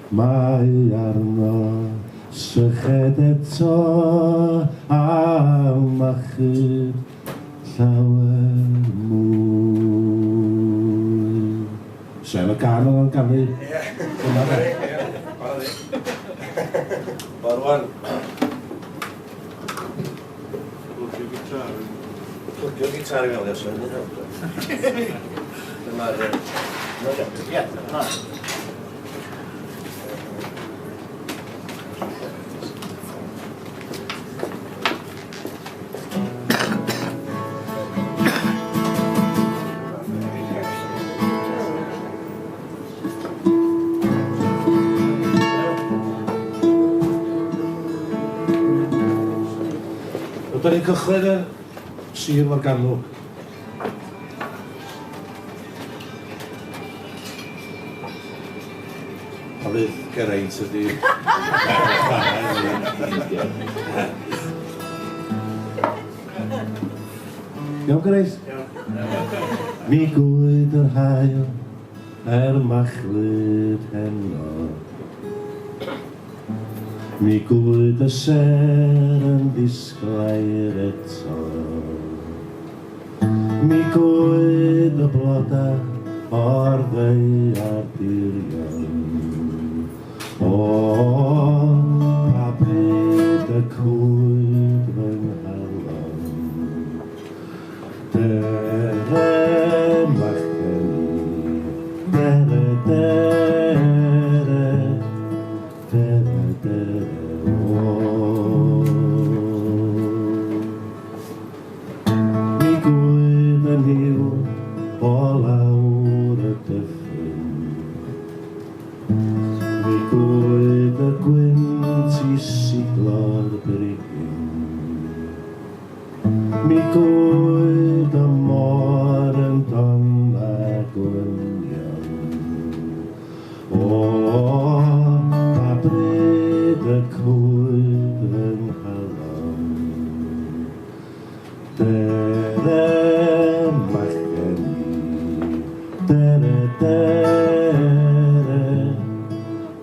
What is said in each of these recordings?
Mae arno syched eto a machyd llawer mwy. Sef y gan o'n ganu. Barwan. Plygio gitar i mewn, os yna hyn. Dyma'r... Ie, dyma. Rydyn ni'n cychwyn yn Sir Morgannwg. A fydd Geraint ydi... Iawn Geraint? Mi gwyd yr hael machlyd heno. Mi gwyd y ser yn disglair eto. Mi gwyd y blodau o'r ddeiar dirion. O, pa bryd y cwyd fy nghalon. Dere machgen i, dere, dere, dere, dere, o. Mi gwyd yn hiw o lawr y dyffryn. Mi gwyd y gwynt i siglo'r brigyn. Mi gwyd y môr yn don a gwynion. O, pa bryd y cwyd fy nghalon. Dere machgen i, dere, dere,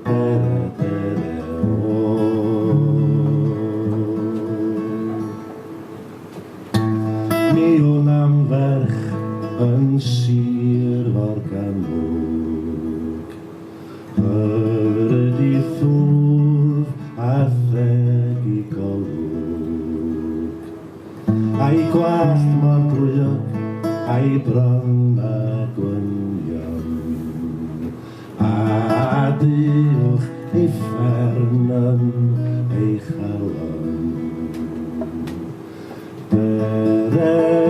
dere, dere, o. Mi o'n am ferch yn Sir Morgannwg. Hyryd i thwf a theg i golwg. A'i gwallt mor drwyog, a'i bron a gwynion. A diwch ei ffern yn ei chalon. Dere